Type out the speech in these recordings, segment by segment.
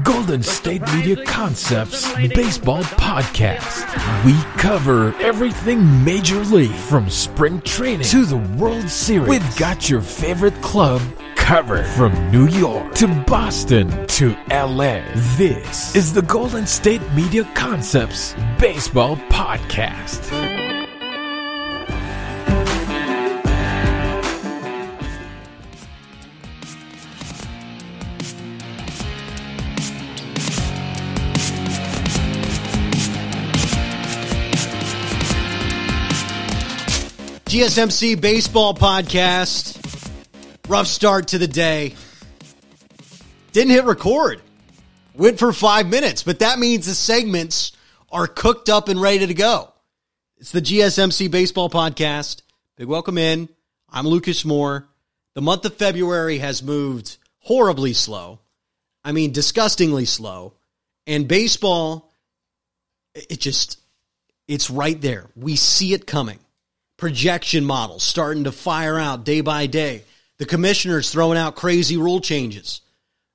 Golden State Media Concepts Baseball Podcast. We cover everything Major League, from spring training to the World Series. We've got your favorite club covered, from New York to Boston to LA. This is the Golden State Media Concepts Baseball Podcast. GSMC Baseball Podcast. Rough start to the day. Didn't hit record. Went for 5 minutes, but that means the segments are cooked up and ready to go. It's the GSMC Baseball Podcast. Big welcome in. I'm Lucas Moore. The month of February has moved horribly slow. I mean, disgustingly slow. And baseball, it's right there. We see it coming. Projection models starting to fire out day by day. The commissioner's throwing out crazy rule changes,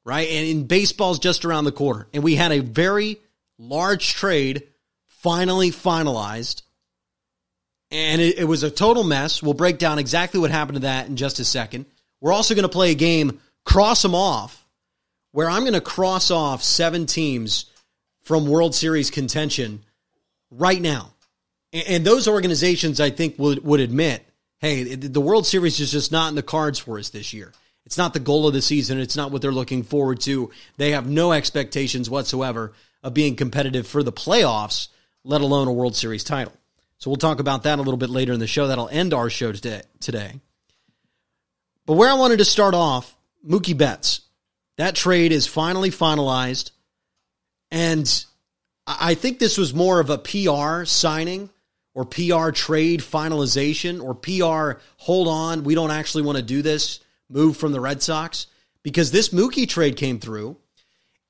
right? And baseball's just around the corner. And we had a very large trade finally finalized. And it was a total mess. We'll break down exactly what happened to that in just a second. We're also going to play a game, Cross Them Off, where I'm going to cross off 7 teams from World Series contention right now. And those organizations, I think, would admit, hey, the World Series is just not in the cards for us this year. It's not the goal of the season. It's not what they're looking forward to. They have no expectations whatsoever of being competitive for the playoffs, let alone a World Series title. So we'll talk about that a little bit later in the show. That'll end our show today. But where I wanted to start off, Mookie Betts. That trade is finally finalized. And I think this was more of a PR signing, or PR trade finalization, or PR, hold on, we don't actually want to do this, move from the Red Sox, because this Mookie trade came through.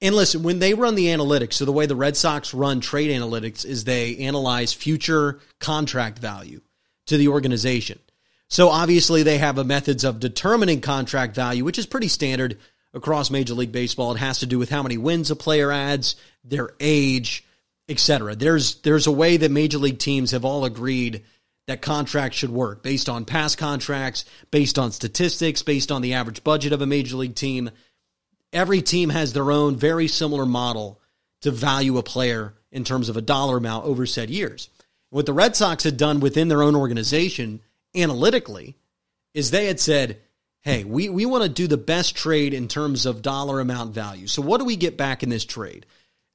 And listen, when they run the analytics, so the way the Red Sox run trade analytics is they analyze future contract value to the organization. So obviously they have a methods of determining contract value, which is pretty standard across Major League Baseball. It has to do with how many wins a player adds, their age, etc. There's a way that Major League teams have all agreed that contracts should work based on past contracts, based on statistics, based on the average budget of a Major League team. Every team has their own very similar model to value a player in terms of a dollar amount over said years. What the Red Sox had done within their own organization analytically is they had said, hey, we want to do the best trade in terms of dollar amount value. So what do we get back in this trade?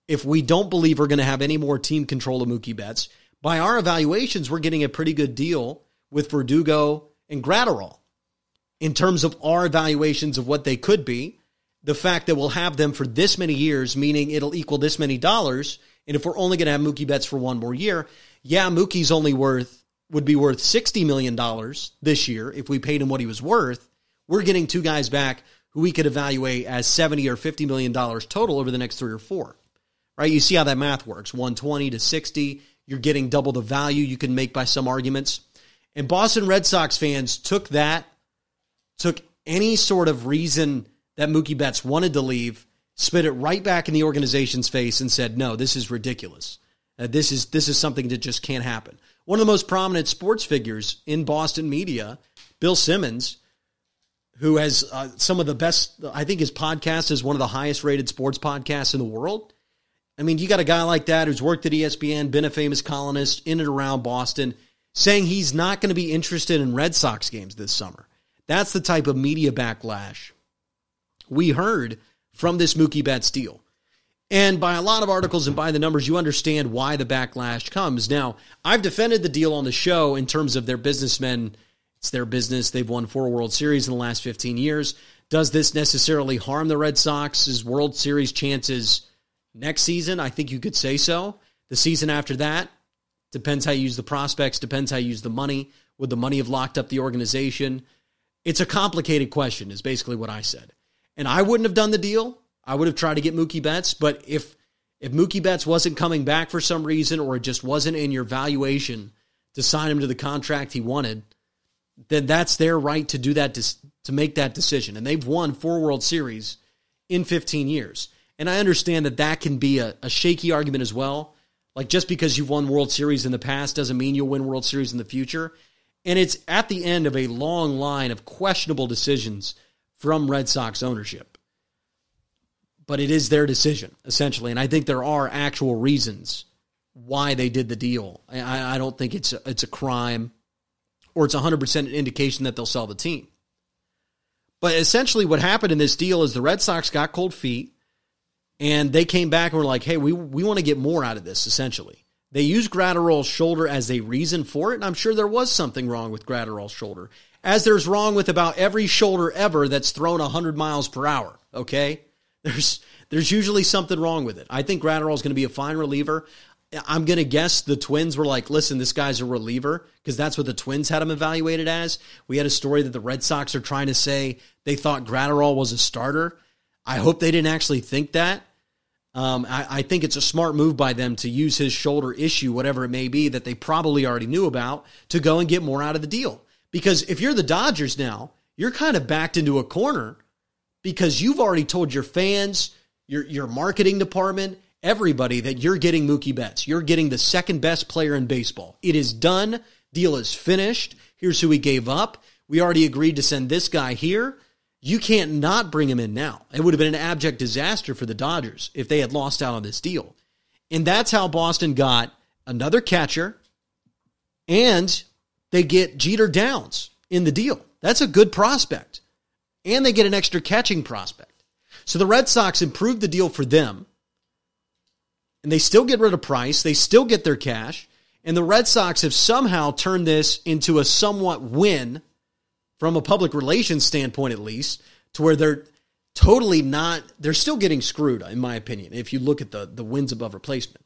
If we don't believe we're going to have any more team control of Mookie Betts, by our evaluations, we're getting a pretty good deal with Verdugo and Gratterall. In terms of our evaluations of what they could be, the fact that we'll have them for this many years, meaning it'll equal this many dollars, and if we're only going to have Mookie Betts for one more year, yeah, Mookie's would be worth $60 million this year if we paid him what he was worth. We're getting 2 guys back who we could evaluate as $70 or $50 million total over the next 3 or 4. Right? You see how that math works. 120 to 60, you're getting double the value you can make by some arguments. And Boston Red Sox fans took any sort of reason that Mookie Betts wanted to leave, spit it right back in the organization's face and said, no, this is ridiculous. This is something that just can't happen. One of the most prominent sports figures in Boston media, Bill Simmons, who has some of the best, I think his podcast is one of the highest rated sports podcasts in the world. I mean, you got a guy like that who's worked at ESPN, been a famous columnist in and around Boston, saying he's not going to be interested in Red Sox games this summer. That's the type of media backlash we heard from this Mookie Betts deal. And by a lot of articles and by the numbers, you understand why the backlash comes. Now, I've defended the deal on the show in terms of their businessmen. It's their business. They've won 4 World Series in the last 15 years. Does this necessarily harm the Red Sox's World Series chances next season? I think you could say so. The season after that, depends how you use the prospects, depends how you use the money. Would the money have locked up the organization? It's a complicated question, is basically what I said. And I wouldn't have done the deal. I would have tried to get Mookie Betts, but if Mookie Betts wasn't coming back for some reason, or it just wasn't in your valuation to sign him to the contract he wanted, then that's their right to do that, to make that decision. And they've won 4 World Series in 15 years. And I understand that can be a shaky argument as well. Like, just because you've won World Series in the past doesn't mean you'll win World Series in the future. And it's at the end of a long line of questionable decisions from Red Sox ownership. But it is their decision, essentially. And I think there are actual reasons why they did the deal. I don't think it's a crime, or it's 100% an indication that they'll sell the team. But essentially what happened in this deal is the Red Sox got cold feet, and they came back and were like, hey, we want to get more out of this, essentially. They used Gratterall's shoulder as a reason for it, and I'm sure there was something wrong with Gratterall's shoulder, as there's wrong with about every shoulder ever that's thrown 100 miles per hour, okay? There's usually something wrong with it. I think Gratterall's going to be a fine reliever. I'm going to guess the Twins were like, listen, this guy's a reliever, because that's what the Twins had him evaluated as. We had a story that the Red Sox are trying to say they thought Gratterall was a starter. I hope they didn't actually think that. I think it's a smart move by them to use his shoulder issue, whatever it may be, that they probably already knew about, to go and get more out of the deal. Because if you're the Dodgers now, you're kind of backed into a corner, because you've already told your fans, your marketing department, everybody, that you're getting Mookie Betts. You're getting the second best player in baseball. It is done. Deal is finished. Here's who we gave up. We already agreed to send this guy here. You can't not bring him in now. It would have been an abject disaster for the Dodgers if they had lost out on this deal. And that's how Boston got another catcher, and they get Jeter Downs in the deal. That's a good prospect. And they get an extra catching prospect. So the Red Sox improved the deal for them, and they still get rid of Price. They still get their cash. And the Red Sox have somehow turned this into a somewhat win, from a public relations standpoint at least, to where they're totally not, they're still getting screwed, in my opinion, if you look at the wins above replacement.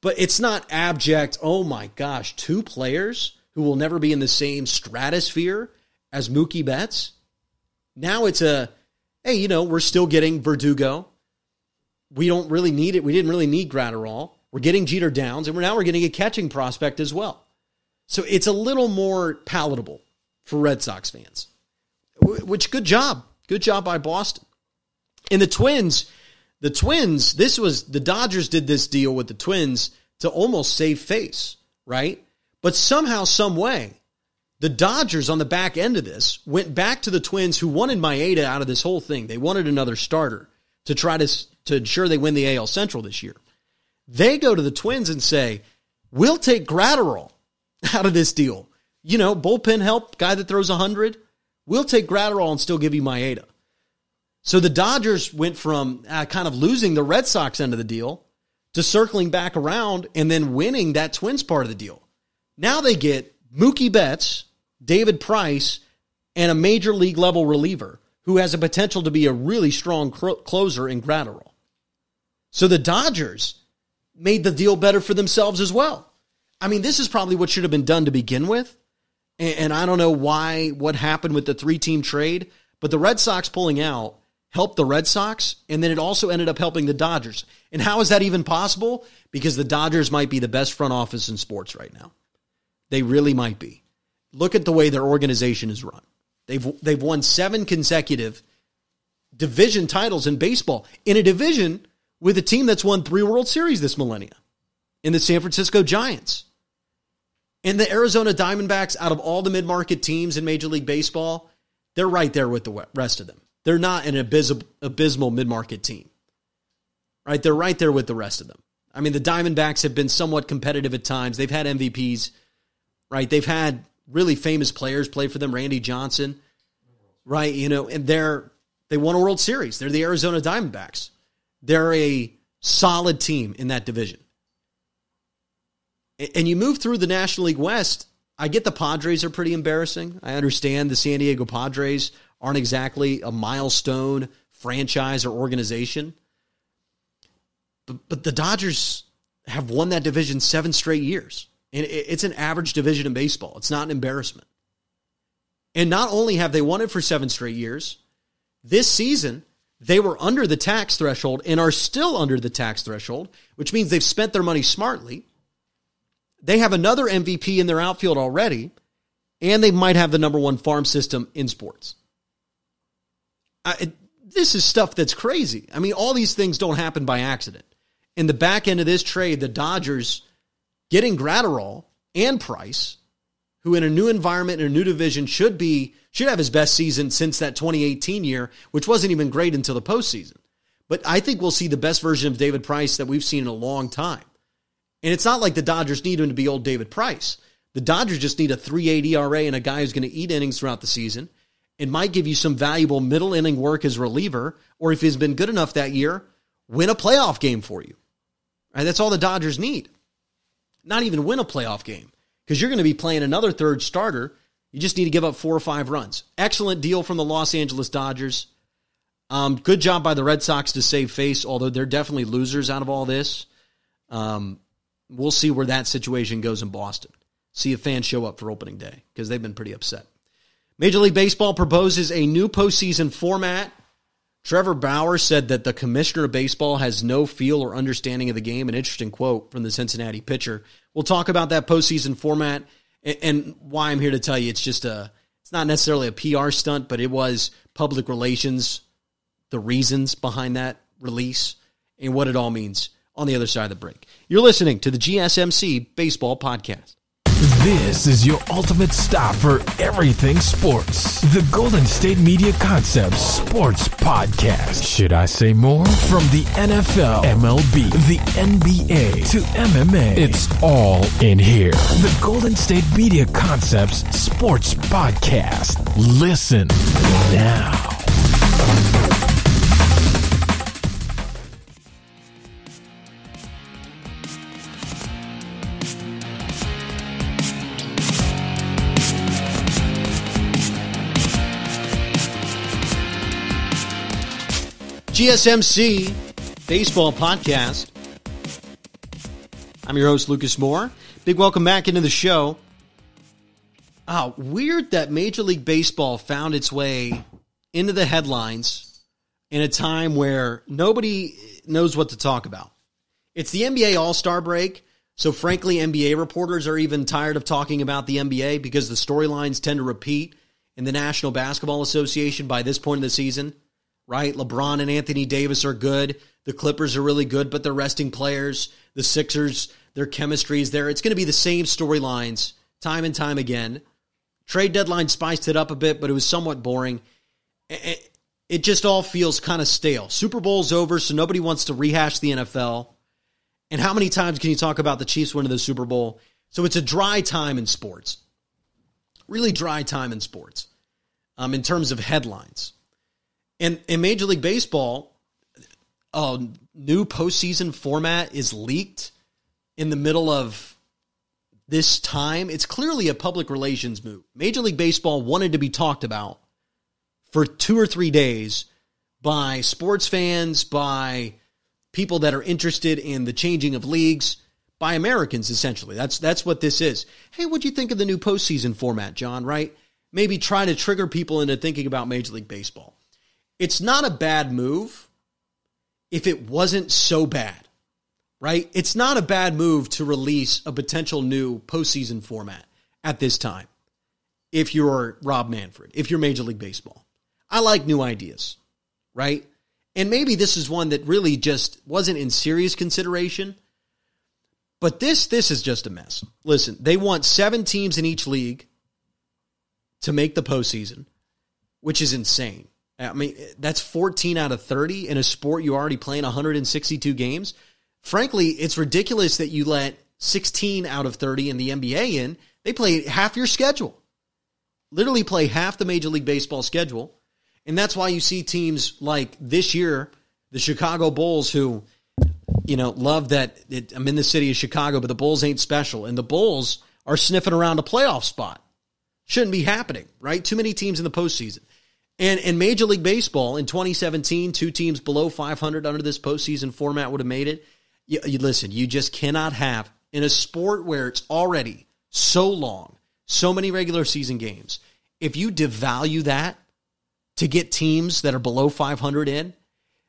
But it's not abject, oh my gosh, 2 players who will never be in the same stratosphere as Mookie Betts. Now it's hey, we're still getting Verdugo. We don't really need it. We didn't really need Gratterall. We're getting Jeter Downs, and we're getting a catching prospect as well. So it's a little more palatable for Red Sox fans, which good job. Good job by Boston. And the Twins, the Dodgers did this deal with the Twins to almost save face, right? But somehow, some way, the Dodgers on the back end of this went back to the Twins, who wanted Maeda out of this whole thing. They wanted another starter to try to ensure they win the AL Central this year. They go to the Twins and say, we'll take Gratterall out of this deal. Bullpen help, guy that throws 100. We'll take Gratterall and still give you Maeda. So the Dodgers went from kind of losing the Red Sox end of the deal to circling back around and then winning that Twins part of the deal. Now they get Mookie Betts, David Price, and a major league level reliever who has a potential to be a really strong closer in Gratterall. So the Dodgers made the deal better for themselves as well. I mean, this is probably what should have been done to begin with. And I don't know what happened with the 3-team trade, but the Red Sox pulling out helped the Red Sox, and then it also ended up helping the Dodgers. And how is that even possible? Because the Dodgers might be the best front office in sports right now. They really might be. Look at the way their organization is run. They've won 7 consecutive division titles in baseball, in a division with a team that's won 3 World Series this millennia, in the San Francisco Giants. And the Arizona Diamondbacks, out of all the mid-market teams in Major League Baseball, they're right there with the rest of them. They're not an abysmal mid-market team. Right? They're right there with the rest of them. I mean, the Diamondbacks have been somewhat competitive at times. They've had MVPs, right? They've had really famous players play for them, Randy Johnson, right? And they won a World Series. They're the Arizona Diamondbacks. They're a solid team in that division. And you move through the National League West, I get the Padres are pretty embarrassing. I understand the San Diego Padres aren't exactly a milestone franchise or organization. But the Dodgers have won that division 7 straight years. And it's an average division in baseball. It's not an embarrassment. And not only have they won it for 7 straight years, this season they were under the tax threshold and are still under the tax threshold, which means they've spent their money smartly. They have another MVP in their outfield already, and they might have the number 1 farm system in sports. this is stuff that's crazy. I mean, all these things don't happen by accident. In the back end of this trade, the Dodgers getting Gratterall and Price, who in a new environment, in a new division, should have his best season since that 2018 year, which wasn't even great until the postseason. But I think we'll see the best version of David Price that we've seen in a long time. And it's not like the Dodgers need him to be old David Price. The Dodgers just need a 3.8 ERA and a guy who's going to eat innings throughout the season and might give you some valuable middle inning work as reliever, or if he's been good enough that year, win a playoff game for you. Right? That's all the Dodgers need. Not even win a playoff game, because you're going to be playing another third starter. You just need to give up 4 or 5 runs. Excellent deal from the Los Angeles Dodgers. Good job by the Red Sox to save face, although they're definitely losers out of all this. We'll see where that situation goes in Boston. See if fans show up for opening day, because they've been pretty upset. Major League Baseball proposes a new postseason format. Trevor Bauer said that the commissioner of baseball has no feel or understanding of the game. An interesting quote from the Cincinnati pitcher. We'll talk about that postseason format and why I'm here to tell you it's not necessarily a PR stunt, but it was public relations, the reasons behind that release, and what it all means on the other side of the break. You're listening to the GSMC Baseball Podcast. This is your ultimate stop for everything sports. The Golden State Media Concepts Sports Podcast. Should I say more? From the NFL, MLB, the NBA to MMA, it's all in here. The Golden State Media Concepts Sports Podcast. Listen now. GSMC Baseball Podcast. I'm your host, Lucas Moore. Big welcome back into the show. Weird that Major League Baseball found its way into the headlines in a time where nobody knows what to talk about. It's the NBA All-Star break, so frankly, NBA reporters are even tired of talking about the NBA because the storylines tend to repeat in the National Basketball Association by this point of the season. Right? LeBron and Anthony Davis are good. The Clippers are really good, but they're resting players. The Sixers, their chemistry is there. It's going to be the same storylines time and time again. Trade deadline spiced it up a bit, but it was somewhat boring. It just all feels kind of stale. Super Bowl's over, so nobody wants to rehash the NFL. And how many times can you talk about the Chiefs winning the Super Bowl? So it's a dry time in sports. Really dry time in sports in terms of headlines. And in Major League Baseball, a new postseason format is leaked in the middle of this time. It's clearly a public relations move. Major League Baseball wanted to be talked about for 2 or 3 days by sports fans, by people that are interested in the changing of leagues, by Americans, essentially. That's what this is. Hey, what'd you think of the new postseason format, John, right? Maybe try to trigger people into thinking about Major League Baseball. It's not a bad move if it wasn't so bad, right? It's not a bad move to release a potential new postseason format at this time if you're Rob Manfred, if you're Major League Baseball. I like new ideas, right? And maybe this is one that really just wasn't in serious consideration, but this is just a mess. Listen, they want 7 teams in each league to make the postseason, which is insane. I mean, that's 14 out of 30 in a sport you already playing 162 games. Frankly, it's ridiculous that you let 16 out of 30 in the NBA in. They play half your schedule. Literally play half the Major League Baseball schedule. And that's why you see teams like this year, the Chicago Bulls, who, love that I'm in the city of Chicago, but the Bulls ain't special. And the Bulls are sniffing around a playoff spot. Shouldn't be happening, right? Too many teams in the postseason. And in Major League Baseball, in 2017, 2 teams below 500 under this postseason format would have made it. Listen, you just cannot have, in a sport where it's already so long, so many regular season games, if you devalue that to get teams that are below 500 in,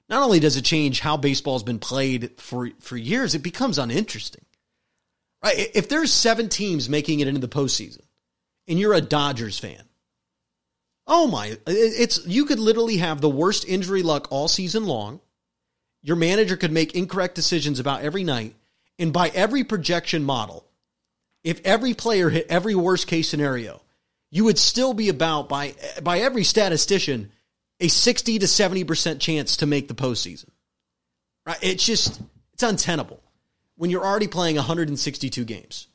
not only does it change how baseball has been played for years, it becomes uninteresting. Right? If there's 7 teams making it into the postseason, and you're a Dodgers fan, Oh my, you could literally have the worst injury luck all season long. Your manager could make incorrect decisions about every night. And by every projection model, if every player hit every worst case scenario, you would still be about, by every statistician, a 60 to 70% chance to make the postseason. Right? It's untenable when you're already playing 162 games.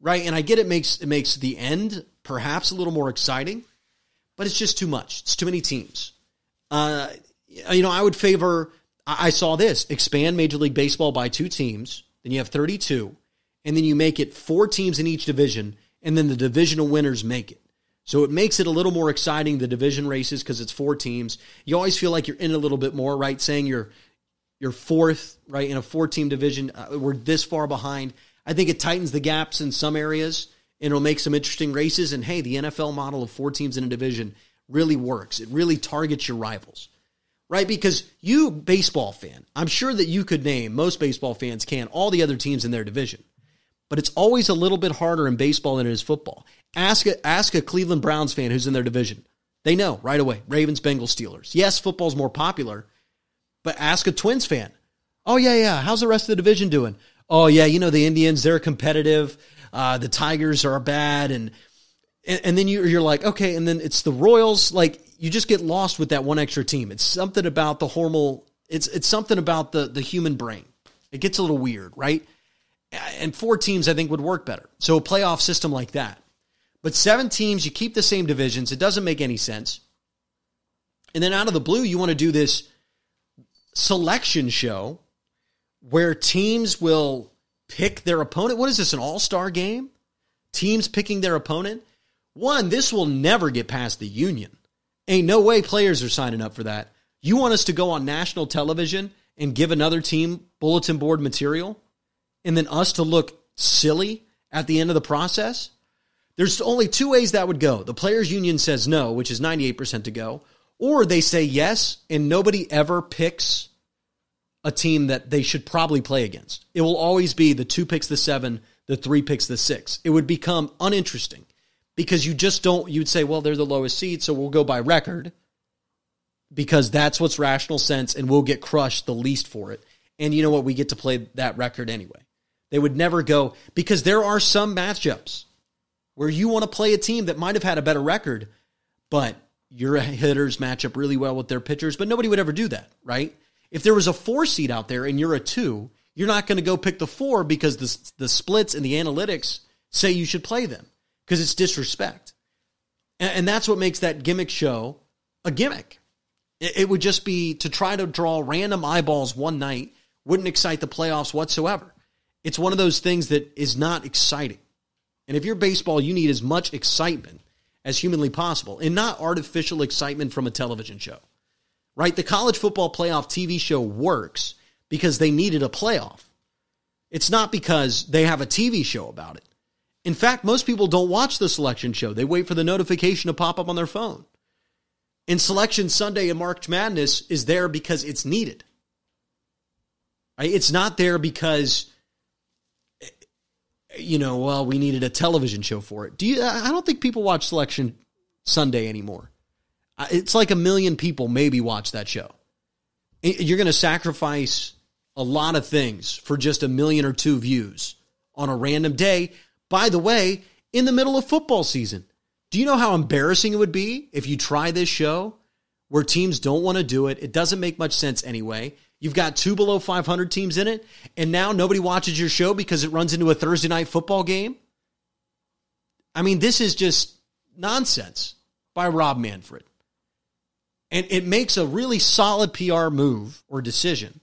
Right? And I get it makes the end perhaps a little more exciting, but it's just too much. It's too many teams. I would favor, I saw this, expand Major League Baseball by 2 teams, then you have 32, and then you make it 4 teams in each division, and then the divisional winners make it. So it makes it a little more exciting, the division races, because it's 4 teams. You always feel like you're in a little bit more, right? Saying you're fourth, right, in a 4-team division. We're this far behind. I think it tightens the gaps in some areas, and it'll make some interesting races. And hey, the NFL model of 4 teams in a division really works. It really targets your rivals, right? Because you, baseball fan, I'm sure that you could name, most baseball fans can, all the other teams in their division. But it's always a little bit harder in baseball than it is football. Ask a Cleveland Browns fan who's in their division. They know right away. Ravens, Bengals, Steelers. Yes, football's more popular, but ask a Twins fan. Oh, yeah. How's the rest of the division doing? Oh, yeah, the Indians, they're competitive. The Tigers are bad. And then you're like, okay, and then it's the Royals. Like, you just get lost with that one extra team. It's something about the hormonal, it's something about the human brain. It gets a little weird, right? And 4 teams, I think, would work better. So a playoff system like that. But 7 teams, you keep the same divisions. It doesn't make any sense. And then out of the blue, you want to do this selection show where teams will pick their opponent. What is this, an all-star game? Teams picking their opponent? One, this will never get past the union. Ain't no way players are signing up for that. You want us to go on national television and give another team bulletin board material? And then us to look silly at the end of the process? There's only 2 ways that would go. The players' union says no, which is 98% to go, or they say yes, and nobody ever picks a team that they should probably play against. It will always be the 2 picks the 7, the 3 picks the 6. It would become uninteresting because you'd say, well, they're the lowest seed, so we'll go by record because that's what's rational sense, and we'll get crushed the least for it. And you know what? We get to play that record anyway. They would never go, because there are some matchups where you want to play a team that might have had a better record, but your hitters match up really well with their pitchers, but nobody would ever do that, right? If there was a 4 seed out there and you're a 2, you're not going to go pick the 4 because the splits and the analytics say you should play them because it's disrespect. And that's what makes that gimmick show a gimmick. It would just be to try to draw random eyeballs one night, wouldn't excite the playoffs whatsoever. It's one of those things that is not exciting. And if you're baseball, you need as much excitement as humanly possible and not artificial excitement from a television show, right? The college football playoff TV show works because they needed a playoff. It's not because they have a TV show about it. In fact, most people don't watch the selection show. They wait for the notification to pop up on their phone. And Selection Sunday and March Madness is there because it's needed. Right? It's not there because, we needed a television show for it. I don't think people watch Selection Sunday anymore. It's like 1 million people maybe watch that show. You're going to sacrifice a lot of things for just 1 million or 2 views on a random day. By the way, in the middle of football season. Do you know how embarrassing it would be if you try this show where teams don't want to do it? It doesn't make much sense anyway. You've got 2 below 500 teams in it, and now nobody watches your show because it runs into a Thursday night football game? I mean, this is just nonsense by Rob Manfred. And it makes a really solid PR move or decision.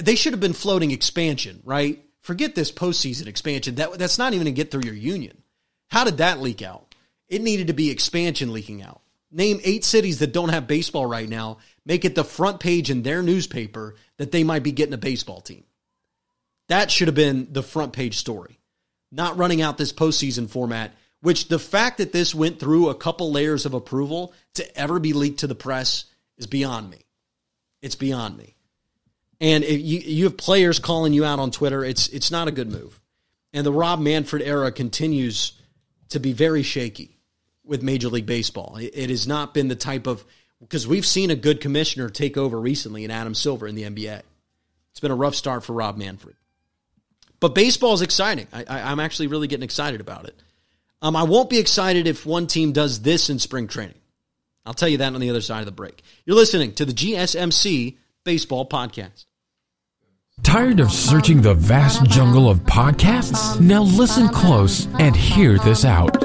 They should have been floating expansion, right? Forget this postseason expansion. That's not even going to get through your union. How did that leak out? It needed to be expansion leaking out. Name 8 cities that don't have baseball right now. Make it the front page in their newspaper that they might be getting a baseball team. That should have been the front page story. Not running out this postseason format, which the fact that this went through a couple layers of approval to ever be leaked to the press is beyond me. It's beyond me. And if you have players calling you out on Twitter, it's not a good move. And the Rob Manfred era continues to be very shaky. with Major League Baseball. It has not been the type of, because we've seen a good commissioner take over recently in Adam Silver in the NBA. It's been a rough start for Rob Manfred. But baseball is exciting. I'm actually really getting excited about it. I won't be excited if one team does this in spring training. I'll tell you that on the other side of the break. You're listening to the GSMC Baseball Podcast. Tired of searching the vast jungle of podcasts? Now listen close and hear this out.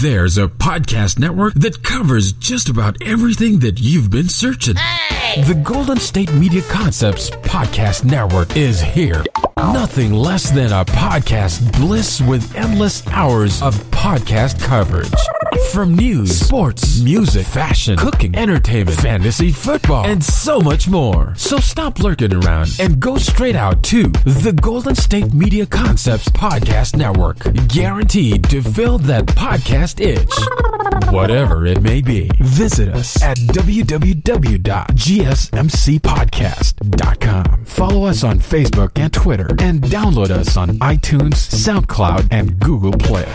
There's a podcast network that covers just about everything that you've been searching. Hey! The Golden State Media Concepts Podcast Network is here. Nothing less than a podcast bliss with endless hours of podcast coverage. From news, sports, music, fashion, cooking, entertainment, fantasy, football, and so much more. So stop lurking around and go straight out to the Golden State Media Concepts Podcast Network. Guaranteed to fill that podcast itch. Whatever it may be. Visit us at www.gsmcpodcast.com. Follow us on Facebook and Twitter, and download us on iTunes, SoundCloud, and Google Play.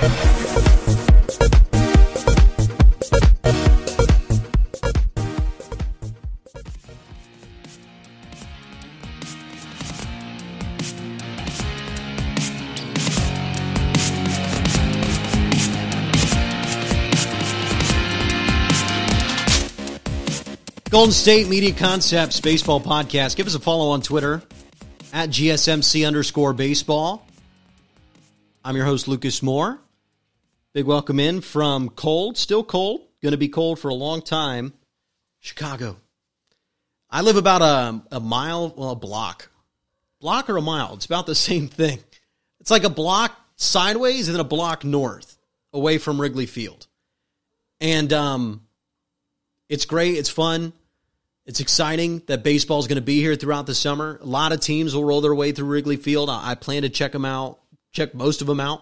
Golden State Media Concepts Baseball Podcast. Give us a follow on Twitter at GSMC_baseball. I'm your host, Lucas Moore. Big welcome in from cold, still cold, going to be cold for a long time, Chicago. I live about a mile, well, a block or a mile. It's about the same thing. It's like a block sideways and then a block north away from Wrigley Field. And it's great. It's fun. It's exciting that baseball is going to be here throughout the summer. A lot of teams will roll their way through Wrigley Field. I plan to check most of them out.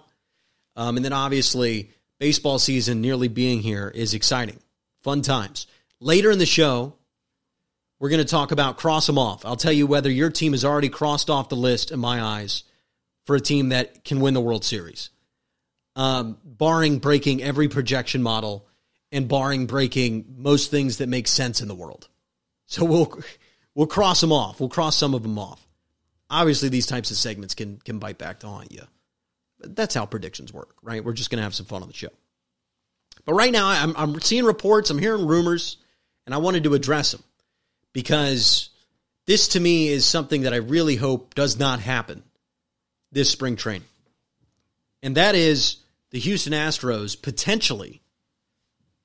And then obviously, baseball season nearly being here is exciting. Fun times. Later in the show, we're going to talk about cross them off. I'll tell you whether your team has already crossed off the list, in my eyes, for a team that can win the World Series. Barring breaking every projection model and barring breaking most things that make sense in the world. So we'll cross them off. We'll cross some of them off. Obviously, these types of segments can bite back to haunt you. But that's how predictions work, right? We're just going to have some fun on the show. But right now, I'm seeing reports, I'm hearing rumors, and I wanted to address them because this, to me, is something that I really hope does not happen this spring training. And that is the Houston Astros potentially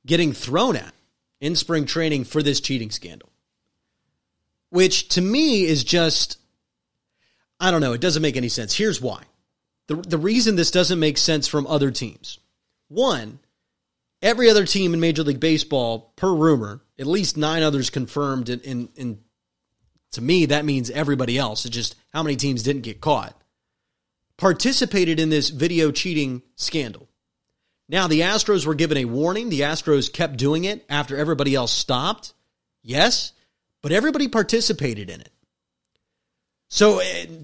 getting thrown at in spring training for this cheating scandal. Which, to me, is just, I don't know, it doesn't make any sense. Here's why. The reason this doesn't make sense from other teams. One, every other team in Major League Baseball, per rumor, at least 9 others confirmed, and to me, that means everybody else. It's just how many teams didn't get caught, participated in this video cheating scandal. Now, the Astros were given a warning. The Astros kept doing it after everybody else stopped. Yes, but everybody participated in it. So,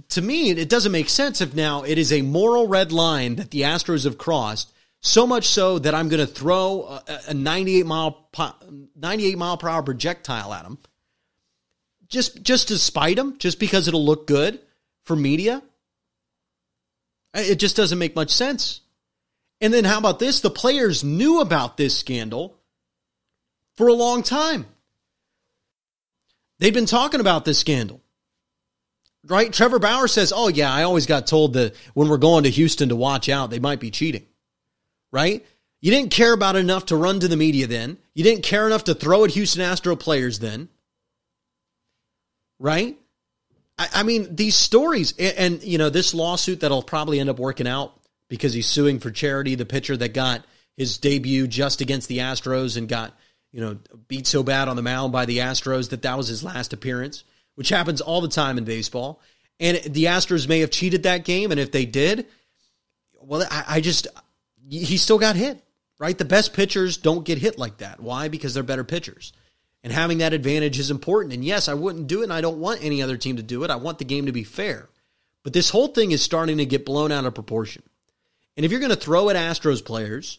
to me, it doesn't make sense if now it is a moral red line that the Astros have crossed, so much so that I'm going to throw a 98 mile per hour projectile at them just to spite them, just because it'll look good for media. It just doesn't make much sense. And then how about this? The players knew about this scandal for a long time. They've been talking about this scandal, right? Trevor Bauer says, oh yeah, I always got told that when we're going to Houston to watch out, they might be cheating, right? You didn't care about it enough to run to the media then. You didn't care enough to throw at Houston Astro players then, right? I mean, these stories, and you know, this lawsuit that'll probably end up working out because he's suing for charity, the pitcher that got his debut just against the Astros and got, you know, beat so bad on the mound by the Astros that was his last appearance, which happens all the time in baseball. And the Astros may have cheated that game, and if they did, well, he still got hit, right? The best pitchers don't get hit like that. Why? Because they're better pitchers. And having that advantage is important. And yes, I wouldn't do it, and I don't want any other team to do it. I want the game to be fair. But this whole thing is starting to get blown out of proportion. And if you're going to throw at Astros players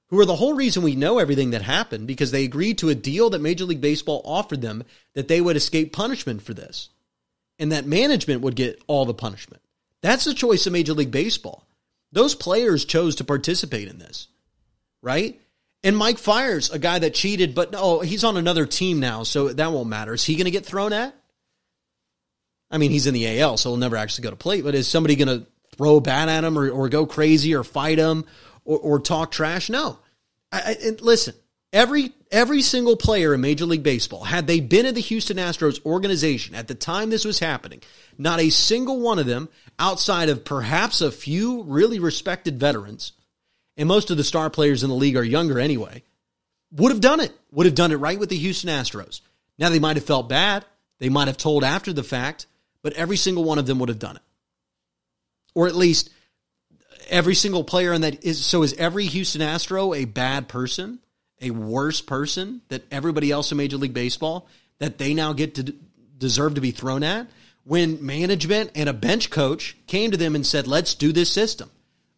who are the whole reason we know everything that happened, because they agreed to a deal that Major League Baseball offered them that they would escape punishment for this, and that management would get all the punishment. That's the choice of Major League Baseball. Those players chose to participate in this, right? And Mike fires a guy that cheated, but no, he's on another team now, so that won't matter. Is he going to get thrown at? I mean, he's in the AL, so he'll never actually go to play, but is somebody going to throw a bat at him or go crazy or fight him or talk trash? No. And listen, every single player in Major League Baseball, had they been in the Houston Astros organization at the time this was happening, not a single one of them, outside of perhaps a few really respected veterans, and most of the star players in the league are younger anyway, would have done it. Would have done it right with the Houston Astros. Now, they might have felt bad. They might have told after the fact, but every single one of them would have done it. Or at least every single player in that is. So is every Houston Astro a bad person, a worse person that everybody else in Major League Baseball that they now get to deserve to be thrown at? When management and a bench coach came to them and said, let's do this system.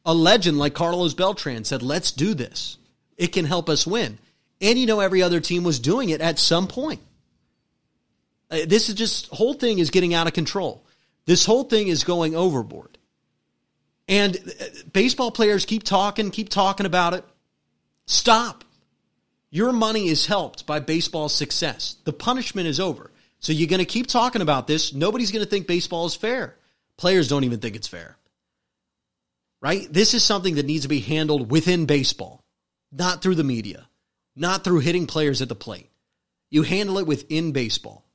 A legend like Carlos Beltran said, let's do this. It can help us win. And every other team was doing it at some point. This is just, whole thing is getting out of control. This whole thing is going overboard. And baseball players keep talking about it. Stop. Your money is helped by baseball's success. The punishment is over. So you're going to keep talking about this. Nobody's going to think baseball is fair. Players don't even think it's fair. Right? This is something that needs to be handled within baseball, not through the media, not through hitting players at the plate. You handle it within baseball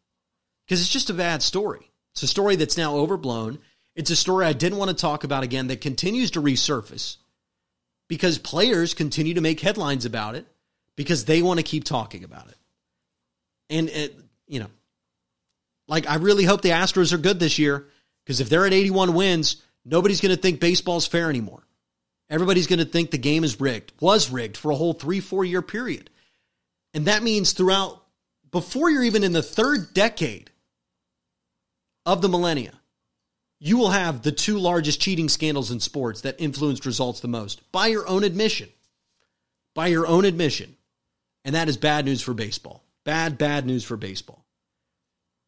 because it's just a bad story. It's a story that's now overblown. It's a story I didn't want to talk about again that continues to resurface because players continue to make headlines about it because they want to keep talking about it. And, I really hope the Astros are good this year because if they're at 81 wins, nobody's going to think baseball's fair anymore. Everybody's going to think the game is rigged, was rigged for a whole 3-4 year period. And that means before you're even in the third decade of the millennia, you will have the two largest cheating scandals in sports that influenced results the most, by your own admission. By your own admission. And that is bad news for baseball. Bad news for baseball.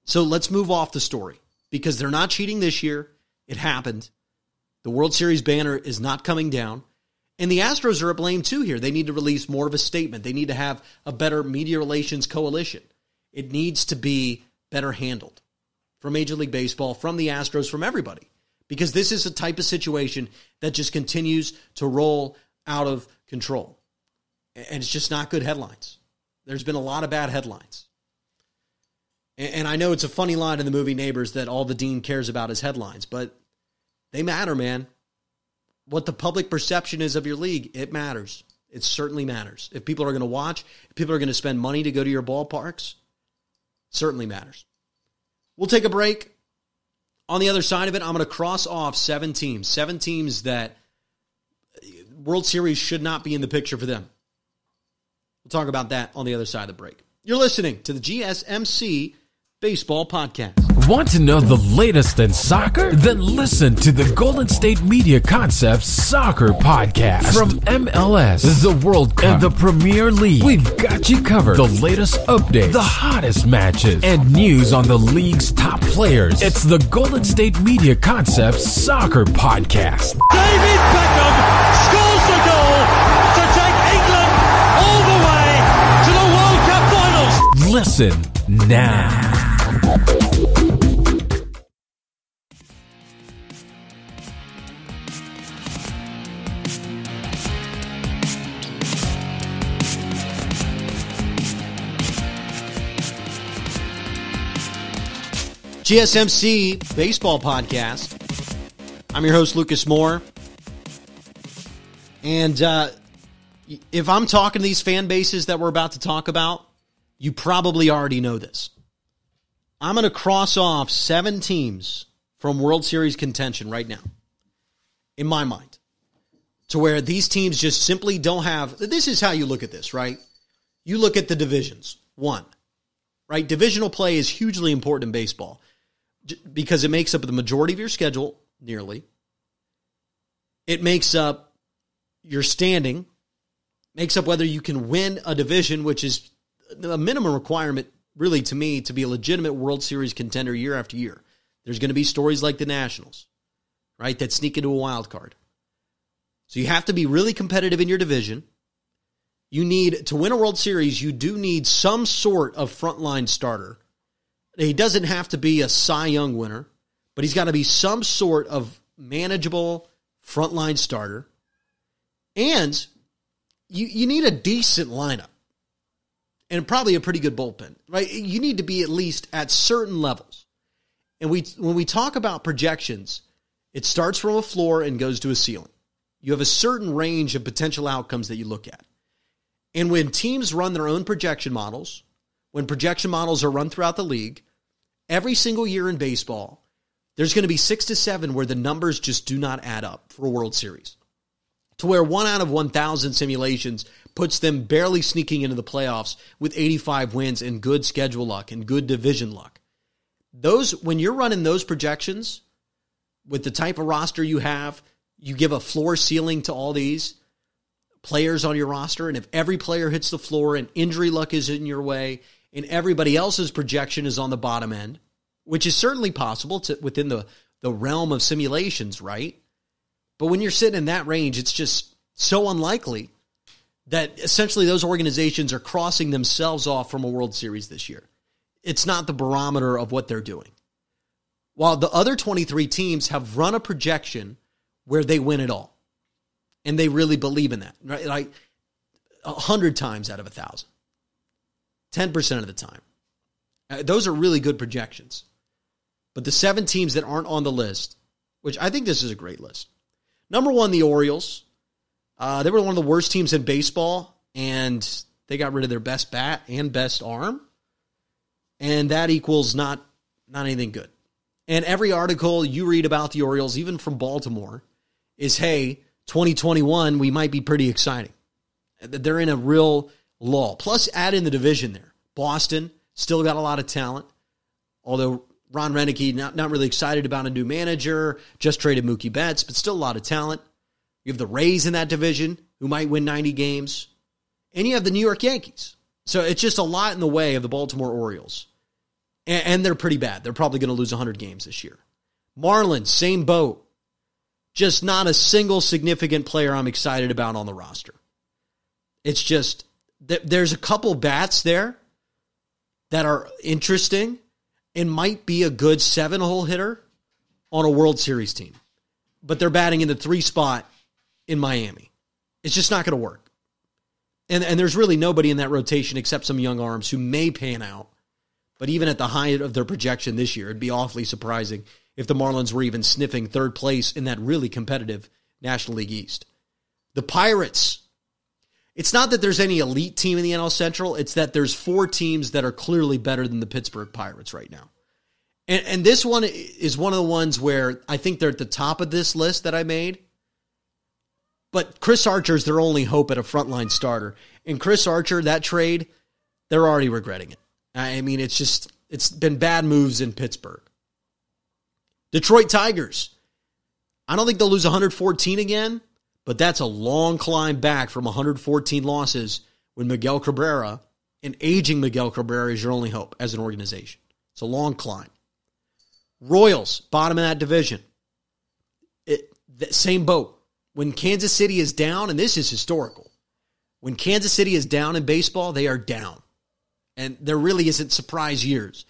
So let's move off the story because they're not cheating this year. It happened. The World Series banner is not coming down. And the Astros are at blame too here. They need to release more of a statement. They need to have a better media relations coalition. It needs to be better handled from Major League Baseball, from the Astros, from everybody. Because this is a type of situation that just continues to roll out of control. And it's just not good headlines. There's been a lot of bad headlines. And I know it's a funny line in the movie Neighbors that all the dean cares about is headlines, but they matter, man. What the public perception is of your league, it matters. It certainly matters. If people are going to watch, if people are going to spend money to go to your ballparks, certainly matters. We'll take a break. On the other side of it, I'm going to cross off 7 teams. 7 teams that World Series should not be in the picture for them. We'll talk about that on the other side of the break. You're listening to the GSMC Baseball Podcast. Want to know the latest in soccer? Then listen to the Golden State Media Concepts Soccer Podcast. From MLS, the World Cup, and the Premier League, we've got you covered. The latest updates, the hottest matches, and news on the league's top players. It's the Golden State Media Concepts Soccer Podcast. David Beckham scores the goal to take England all the way to the World Cup finals. Listen now. GSMC Baseball Podcast. I'm your host, Lucas Moore. And if I'm talking to these fan bases that we're about to talk about, you probably already know this. I'm going to cross off 7 teams from World Series contention right now, in my mind, to where these teams just simply don't have. This is how you look at this, right? You look at the divisions. 1, right? Divisional play is hugely important in baseball because it makes up the majority of your schedule, nearly. It makes up your standing, Makes up whether you can win a division, which is a minimum requirement, really, to me, to be a legitimate World Series contender year after year. There's going to be stories like the Nationals, right, that sneak into a wild card. So you have to be really competitive in your division. You need, to win a World Series, you do need some sort of frontline starter. He doesn't have to be a Cy Young winner, but he's got to be some sort of manageable frontline starter. And you need a decent lineup and probably a pretty good bullpen, right? You need to be at least at certain levels. And when we talk about projections, it starts from a floor and goes to a ceiling. You have a certain range of potential outcomes that you look at. And when teams run their own projection models, when projection models are run throughout the league, every single year in baseball, there's going to be 6 to 7 where the numbers just do not add up for a World Series. To where 1 out of 1,000 simulations puts them barely sneaking into the playoffs with 85 wins and good schedule luck and good division luck. When you're running those projections with the type of roster you have, you give a floor ceiling to all these players on your roster, and if every player hits the floor and injury luck is in your way and everybody else's projection is on the bottom end, which is certainly possible within the realm of simulations, right? But when you're sitting in that range, it's just so unlikely that essentially those organizations are crossing themselves off from a World Series this year. It's not the barometer of what they're doing. While the other 23 teams have run a projection where they win it all. And they really believe in that, right? Like 100 times out of 1,000. 10% of the time. Those are really good projections. But the 7 teams that aren't on the list, which I think this is a great list. Number 1, the Orioles. They were one of the worst teams in baseball, and they got rid of their best bat and best arm. And that equals not anything good. And every article you read about the Orioles, even from Baltimore, is, hey, 2021, we might be pretty exciting. They're in a real lull. Plus, add in the division there. Boston, still got a lot of talent. Although Ron Renneke, not really excited about a new manager, just traded Mookie Betts, but still a lot of talent. You have the Rays in that division, who might win 90 games. And you have the New York Yankees. So it's just a lot in the way of the Baltimore Orioles. And they're pretty bad. They're probably going to lose 100 games this year. Marlins, same boat. Just not a single significant player I'm excited about on the roster. It's just, there's a couple bats there that are interesting and might be a good 7-hole hitter on a World Series team. But they're batting in the 3 spot in Miami. It's just not going to work. And there's really nobody in that rotation except some young arms who may pan out. But even at the height of their projection this year, it'd be awfully surprising if the Marlins were even sniffing 3rd place in that really competitive National League East. The Pirates. It's not that there's any elite team in the NL Central. It's that there's 4 teams that are clearly better than the Pittsburgh Pirates right now. And this one is one of the ones where I think they're at the top of this list that I made. But Chris Archer's their only hope at a frontline starter. And Chris Archer, that trade, they're already regretting it. I mean, it's been bad moves in Pittsburgh. Detroit Tigers. I don't think they'll lose 114 again, but that's a long climb back from 114 losses when Miguel Cabrera, and aging Miguel Cabrera, is your only hope as an organization. It's a long climb. Royals, bottom of that division. Same boat. When Kansas City is down, and this is historical, when Kansas City is down in baseball, they are down. And there really isn't surprise years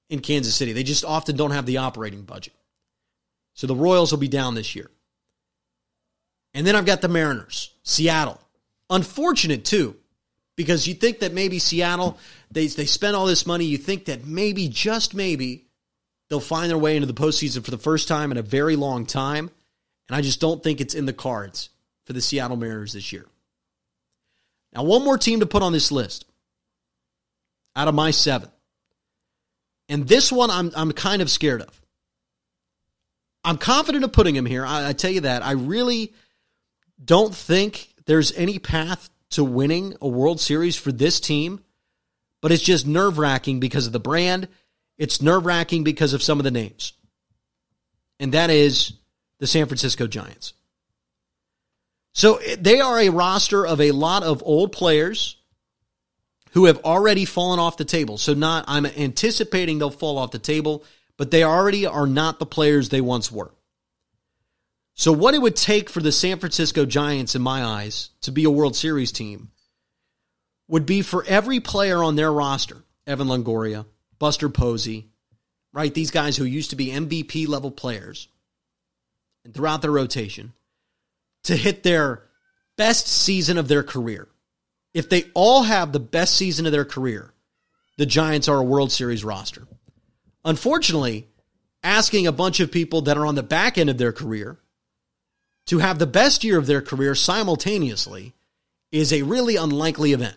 in Kansas City. They just often don't have the operating budget. So the Royals will be down this year. And then I've got the Mariners, Seattle. Unfortunate, too, because you think that maybe Seattle, they spend all this money. You think that maybe, just maybe, they'll find their way into the postseason for the first time in a very long time. And I just don't think it's in the cards for the Seattle Mariners this year. Now, one more team to put on this list out of my 7. And this one I'm kind of scared of. I'm confident of putting him here. I tell you that. I really don't think there's any path to winning a World Series for this team, but it's just nerve-wracking because of the brand. It's nerve-wracking because of some of the names. And that is the San Francisco Giants. So they are a roster of a lot of old players who have already fallen off the table. So I'm anticipating they'll fall off the table, but they already are not the players they once were. So what it would take for the San Francisco Giants, in my eyes, to be a World Series team would be for every player on their roster, Evan Longoria, Buster Posey, right? These guys who used to be MVP level players, and throughout their rotation, to hit their best season of their career. If they all have the best season of their career, the Giants are a World Series roster. Unfortunately, asking a bunch of people that are on the back end of their career to have the best year of their career simultaneously is a really unlikely event.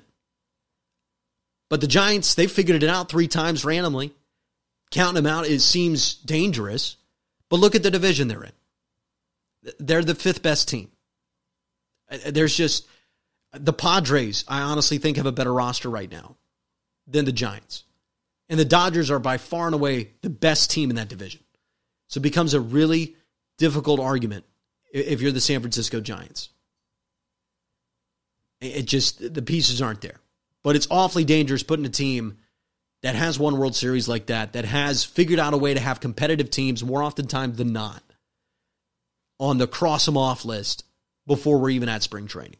But the Giants, they figured it out 3 times randomly. Counting them out, it seems dangerous. But look at the division they're in. They're the 5th best team. There's just, the Padres, I honestly think, have a better roster right now than the Giants. And the Dodgers are by far and away the best team in that division. So it becomes a really difficult argument if you're the San Francisco Giants. It just, the pieces aren't there. But it's awfully dangerous putting a team that has won World Series like that has figured out a way to have competitive teams more oftentimes than not on the cross them off list before we're even at spring training.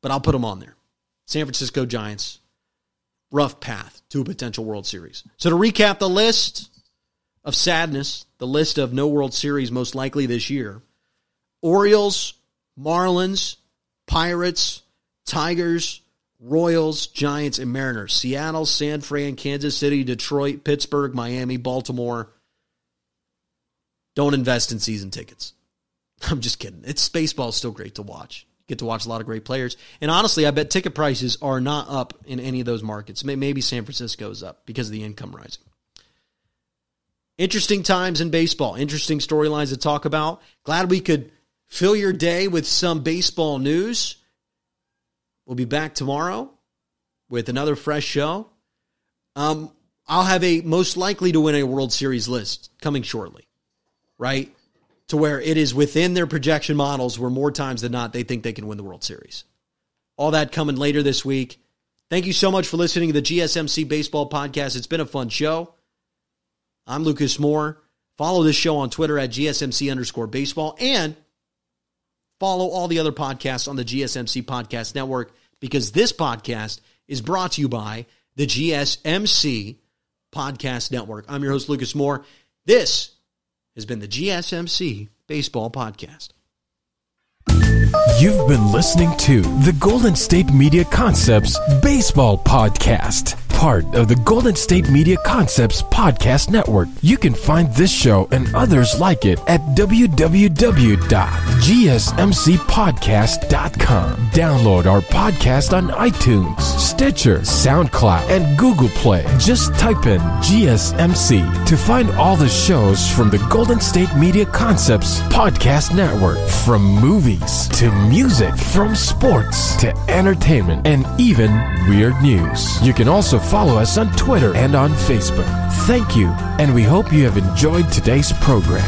But I'll put them on there. San Francisco Giants, rough path to a potential World Series. So to recap the list of sadness, the list of no World Series most likely this year: Orioles, Marlins, Pirates, Tigers, Royals, Giants, and Mariners. Seattle, San Fran, Kansas City, Detroit, Pittsburgh, Miami, Baltimore. Don't invest in season tickets. I'm just kidding. Baseball is still great to watch. You get to watch a lot of great players. And honestly, I bet ticket prices are not up in any of those markets. Maybe San Francisco is up because of the income rising. Interesting times in baseball. Interesting storylines to talk about. Glad we could fill your day with some baseball news. We'll be back tomorrow with another fresh show. I'll have a most likely to win a World Series list coming shortly, right? To where it is within their projection models where more times than not they think they can win the World Series. All that coming later this week. Thank you so much for listening to the GSMC Baseball Podcast. It's been a fun show. I'm Lucas Moore. Follow this show on Twitter at GSMC_baseball and follow all the other podcasts on the GSMC Podcast Network, because this podcast is brought to you by the GSMC Podcast Network. I'm your host, Lucas Moore. This has been the GSMC Baseball Podcast. You've been listening to the Golden State Media Concepts Baseball Podcast, part of the Golden State Media Concepts Podcast Network. You can find this show and others like it at www.gsmcpodcast.com. Download our podcast on iTunes, Stitcher, SoundCloud, and Google Play. Just type in GSMC to find all the shows from the Golden State Media Concepts Podcast Network, from movies to music, from sports to entertainment, and even weird news. You can also follow us on Twitter and on Facebook. Thank you, and we hope you have enjoyed today's program.